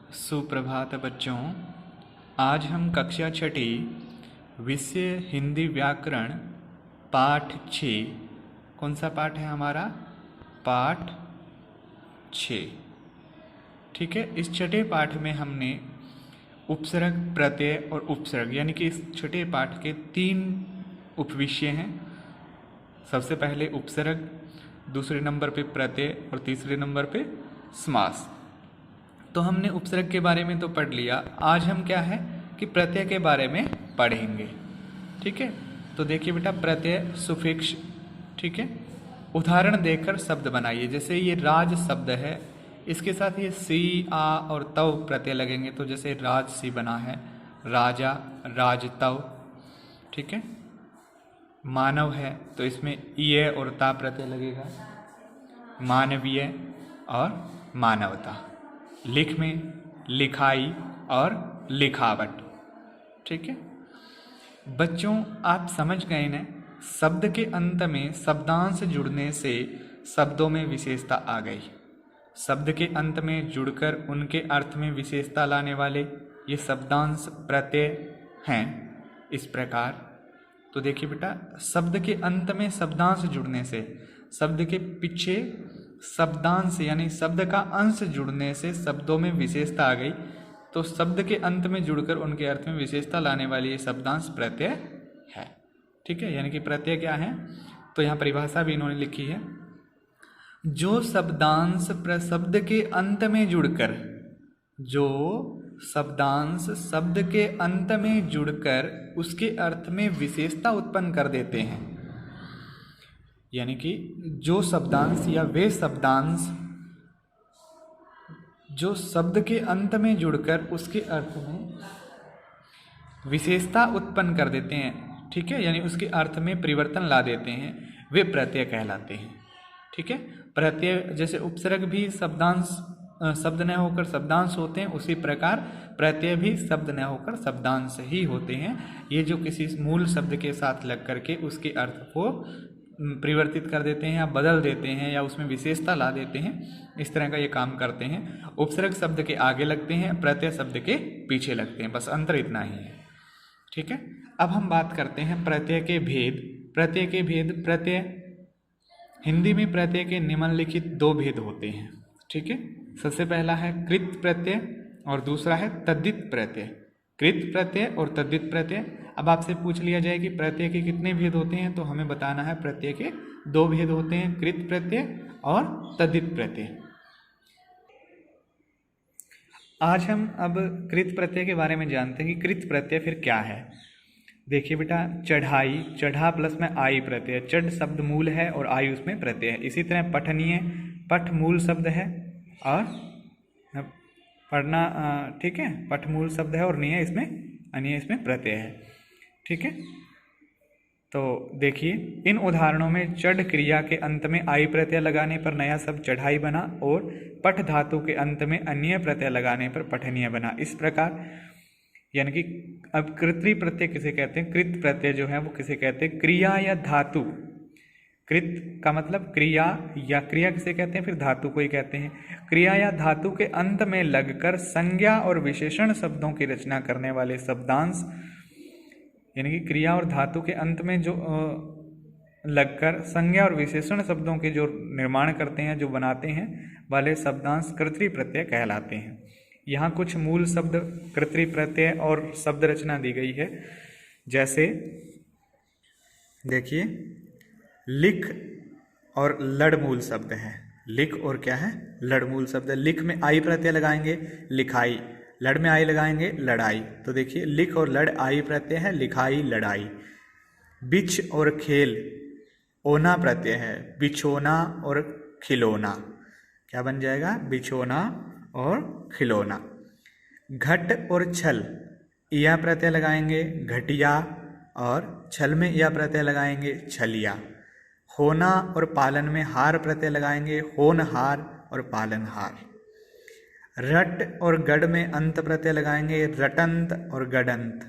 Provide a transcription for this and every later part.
सुप्रभात बच्चों। आज हम कक्षा छठी विषय हिंदी व्याकरण पाठ 6। कौन सा पाठ है हमारा? पाठ 6। ठीक है। इस छठे पाठ में हमने उपसर्ग, प्रत्यय और उपसर्ग यानी कि इस छठे पाठ के 3 उपविषय हैं। सबसे पहले उपसर्ग, दूसरे नंबर पे प्रत्यय और तीसरे नंबर पे समास। तो हमने उपसर्ग के बारे में तो पढ़ लिया। आज हम क्या है कि प्रत्यय के बारे में पढ़ेंगे। ठीक है। तो देखिए बेटा, प्रत्यय सुफिक्स। ठीक है। उदाहरण देकर शब्द बनाइए। जैसे ये राज शब्द है, इसके साथ ये सी, आ और तव प्रत्यय लगेंगे। तो जैसे राजसी बना है, राजा, राजतव। ठीक है। मानव है तो इसमें ईय और ता प्रत्यय लगेगा, मानवीय और मानवता। लिख में लिखाई और लिखावट। ठीक है बच्चों, आप समझ गए ना? शब्द के अंत में शब्दांश जुड़ने से शब्दों में विशेषता आ गई। शब्द के अंत में जुड़कर उनके अर्थ में विशेषता लाने वाले ये शब्दांश प्रत्यय हैं। इस प्रकार तो देखिए बेटा, शब्द के अंत में शब्दांश जुड़ने से, शब्द के पीछे शब्दांश यानी शब्द का अंश जुड़ने से शब्दों में विशेषता आ गई। तो शब्द के अंत में जुड़कर उनके अर्थ में विशेषता लाने वाली ये शब्दांश प्रत्यय है। ठीक है। यानी कि प्रत्यय क्या है? तो यहाँ परिभाषा भी इन्होंने लिखी है। जो शब्दांश शब्द के अंत में जुड़कर, जो शब्दांश शब्द के अंत में जुड़कर उसके अर्थ में विशेषता उत्पन्न कर देते हैं। यानी कि जो शब्दांश या वे शब्दांश जो शब्द के अंत में जुड़कर उसके अर्थ में विशेषता उत्पन्न कर देते हैं। ठीक है। यानी उसके अर्थ में परिवर्तन ला देते हैं, वे प्रत्यय कहलाते हैं। ठीक है। प्रत्यय जैसे उपसर्ग भी शब्दांश शब्द न होकर शब्दांश होते हैं, उसी प्रकार प्रत्यय भी शब्द न होकर शब्दांश ही होते हैं। ये जो किसी मूल शब्द के साथ लग करके उसके अर्थ को परिवर्तित कर देते हैं या बदल देते हैं या उसमें विशेषता ला देते हैं, इस तरह का ये काम करते हैं। उपसर्ग शब्द के आगे लगते हैं, प्रत्यय शब्द के पीछे लगते हैं, बस अंतर इतना ही है। ठीक है। अब हम बात करते हैं प्रत्यय के भेद। प्रत्यय के भेद। प्रत्यय हिंदी में प्रत्यय के निम्नलिखित 2 भेद होते हैं। ठीक है। सबसे पहला है कृत प्रत्यय और दूसरा है तद्धित प्रत्यय। कृत प्रत्यय और तद्धित प्रत्यय। अब आपसे पूछ लिया जाए कि प्रत्यय के कितने भेद होते हैं, तो हमें बताना है प्रत्यय के 2 भेद होते हैं, कृत प्रत्यय और तद्धित प्रत्यय। आज हम अब कृत प्रत्यय के बारे में जानते हैं कि कृत प्रत्यय फिर क्या है। देखिए बेटा, चढ़ाई, चढ़ा प्लस में आई प्रत्यय। चढ़ शब्द मूल है और आई उसमें प्रत्यय है। इसी तरह पठनीय, पठ मूल शब्द है और पढ़ना, ठीक है, पठ मूल शब्द है और निय इसमें, अनिय इसमें प्रत्यय है। ठीक है। तो देखिए, इन उदाहरणों में चढ़ क्रिया के अंत में आई प्रत्यय लगाने पर नया शब्द चढ़ाई बना और पठ धातु के अंत में अन्य प्रत्यय लगाने पर पठनीय बना। इस प्रकार यानी कि अब कृत्रि प्रत्यय किसे कहते हैं? कृत प्रत्यय जो है वो किसे कहते हैं? क्रिया या धातु। कृत का मतलब क्रिया, या क्रिया किसे कहते हैं? फिर धातु को ही कहते हैं। क्रिया या धातु के अंत में लगकर संज्ञा और विशेषण शब्दों की रचना करने वाले शब्दांश, यानी कि क्रिया और धातु के अंत में जो लगकर संज्ञा और विशेषण शब्दों के जो निर्माण करते हैं, जो बनाते हैं, वाले शब्दांश कृत्रि प्रत्यय कहलाते हैं। यहाँ कुछ मूल शब्द कृत्रि प्रत्यय और शब्द रचना दी गई है। जैसे देखिए, लिख और लड़ मूल शब्द है। लिख और क्या है? लड़ मूल शब्द है। लिख में आई प्रत्यय लगाएंगे, लिखाई। लड़ में आई लगाएंगे, लड़ाई। तो देखिए, लिख और लड़ आई प्रत्यय है, लिखाई, लड़ाई। बिछ और खेल ओना प्रत्यय है, बिछोना और खिलौना। क्या बन जाएगा? बिछोना और खिलौना। घट और छल या प्रत्यय लगाएंगे, घटिया, और छल में या प्रत्यय लगाएंगे, छलिया। होना और पालन में हार प्रत्यय लगाएंगे, होनहार और पालनहार। रट और गढ़ में अंत प्रत्यय लगाएंगे, रटंत और गडंत।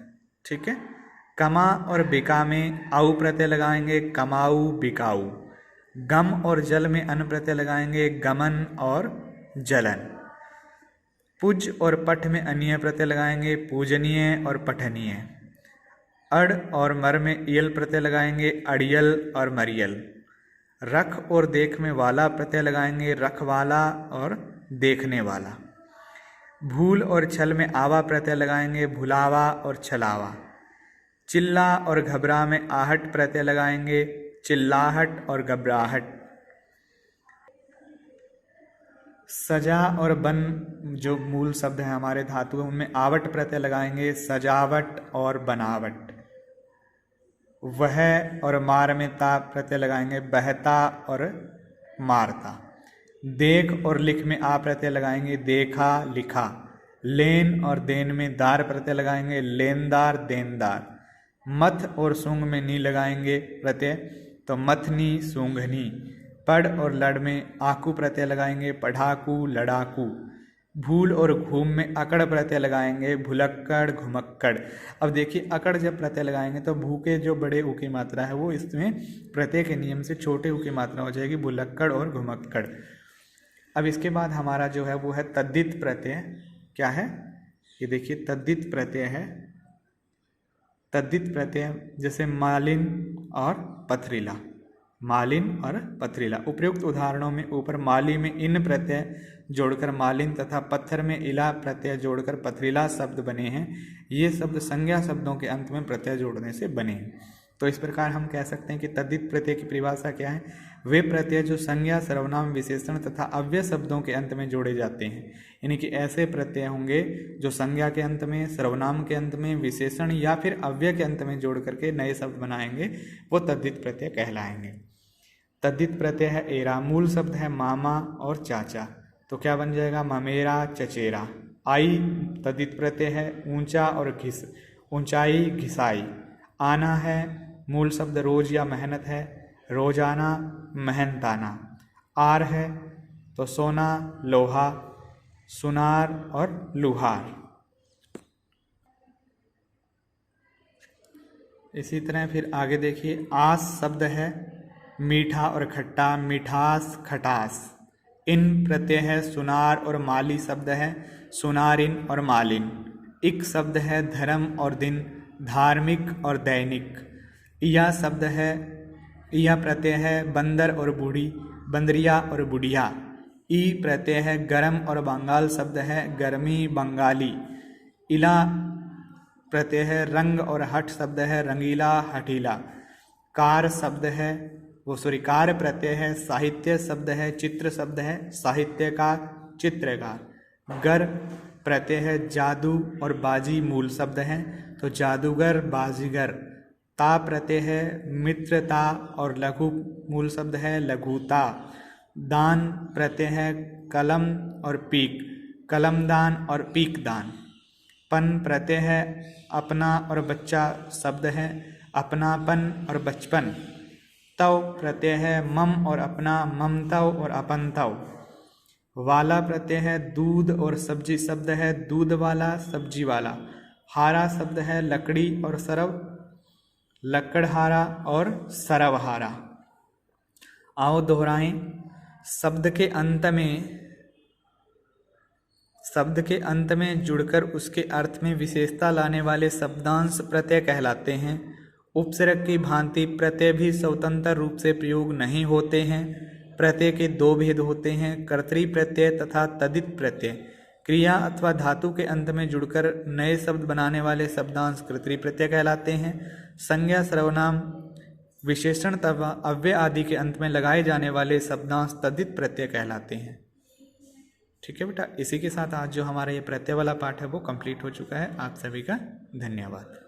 ठीक है। कमा और बिका में आऊ प्रत्यय लगाएंगे, कमाऊ, बिकाऊ। गम और जल में अन प्रत्यय लगाएंगे, गमन और जलन। पुज और पठ में अनीय प्रत्यय लगाएंगे, पूजनीय और पठनीय। अड़ और मर में इयल प्रत्यय लगाएंगे, अड़ियल और मरियल। रख और देख में वाला प्रत्यय लगाएंगे, रखवाला और देखने वाला। भूल और छल में आवा प्रत्यय लगाएंगे, भुलावा और छलावा। चिल्ला और घबरा में आहट प्रत्यय लगाएंगे, चिल्लाहट और घबराहट। सजा और बन जो मूल शब्द हैं हमारे धातु हैं, उनमें आवट प्रत्यय लगाएंगे, सजावट और बनावट। वह और मार में ता प्रत्यय लगाएंगे, बहता और मारता। देख और लिख में आ प्रत्यय लगाएंगे, देखा लिखा। लेन और देन में दार प्रत्यय लगाएंगे, लेनदार देनदार। मथ और सूंग में नी लगाएंगे प्रत्यय, तो मथनी सूंघनी। पढ़ और लड़ में आकू प्रत्यय लगाएंगे, पढ़ाकू लड़ाकू। भूल और घूम में अकड़ प्रत्यय लगाएंगे, भुलक्कड़ घुमक्कड़। अब देखिए अकड़ जब प्रत्यय लगाएंगे तो भू के जो बड़े ऊ की मात्रा है वो इसमें प्रत्यय के नियम से छोटे ऊ की मात्रा हो जाएगी, भुलक्कड़ और घुमक्कड़। अब इसके बाद हमारा जो है वो है तद्धित प्रत्यय। क्या है ये देखिए, तद्धित प्रत्यय है। तद्धित प्रत्यय जैसे मालिन और पथरीला, मालिन और पथरीला। उपयुक्त उदाहरणों में ऊपर माली में इन प्रत्यय जोड़कर मालिन तथा पत्थर में इला प्रत्यय जोड़कर पथरीला शब्द बने हैं। ये शब्द संज्ञा शब्दों के अंत में प्रत्यय जोड़ने से बने हैं। तो इस प्रकार हम कह सकते हैं कि तद्धित प्रत्यय की परिभाषा क्या है? वे प्रत्यय जो संज्ञा, सर्वनाम, विशेषण तथा अव्यय शब्दों के अंत में जोड़े जाते हैं। यानी कि ऐसे प्रत्यय होंगे जो संज्ञा के अंत में, सर्वनाम के अंत में, विशेषण या फिर अव्यय के अंत में जोड़ करके नए शब्द बनाएंगे, वो तद्धित प्रत्यय कहलाएंगे। तद्धित प्रत्यय है एरा। मूल शब्द है मामा और चाचा, तो क्या बन जाएगा? ममेरा चचेरा। आई तद्धित प्रत्यय है ऊंचा और घिस, ऊंचाई घिसाई। आना है मूल शब्द रोज या मेहनत है, रोजाना मेहनताना। आर है तो सोना लोहा, सुनार और लुहार। इसी तरह फिर आगे देखिए, आस शब्द है मीठा और खट्टा, मिठास खटास। इन प्रत्यय है सुनार और माली शब्द है सुनारिन और मालिन। इक शब्द है धर्म और दिन, धार्मिक और दैनिक। या शब्द है, या प्रत्यय है बंदर और बूढ़ी, बंदरिया और बुढ़िया। ई प्रत्यय है गरम और बंगाल शब्द है गर्मी बंगाली। इला प्रत्यय है रंग और हट शब्द है रंगीला हठीला। कार शब्द है कार प्रत्यय है साहित्य शब्द है चित्र शब्द है साहित्यकार चित्रकार। गर प्रत्यय है जादू और बाजी मूल शब्द हैं, तो जादूगर बाजीगर। ता प्रत्यय है मित्रता और लघु मूल शब्द है लघुता। दान प्रत्यय है कलम और पीक, कलमदान और पीकदान। पन प्रत्यय है अपना और बच्चा शब्द है अपनापन और बचपन। तव प्रत्यय है मम और अपना, ममतव और अपनतव। वाला प्रत्यय है दूध और सब्जी शब्द है दूध वाला सब्जी वाला। हारा शब्द है लकड़ी और सरव, लकड़हारा और सरवहारा। आओ दोहराएं। शब्द के अंत में जुड़कर उसके अर्थ में विशेषता लाने वाले शब्दांश प्रत्यय कहलाते हैं। उपसर्ग की भांति प्रत्यय भी स्वतंत्र रूप से प्रयोग नहीं होते हैं। प्रत्यय के दो भेद होते हैं, कर्तरी प्रत्यय तथा तद्धित प्रत्यय। क्रिया अथवा धातु के अंत में जुड़कर नए शब्द बनाने वाले शब्दांश कर्तरी प्रत्यय कहलाते हैं। संज्ञा, सर्वनाम, विशेषण तथा अव्यय आदि के अंत में लगाए जाने वाले शब्दांश तद्धित प्रत्यय कहलाते हैं। ठीक है बेटा, इसी के साथ आज जो हमारा ये प्रत्यय वाला पाठ है वो कंप्लीट हो चुका है। आप सभी का धन्यवाद।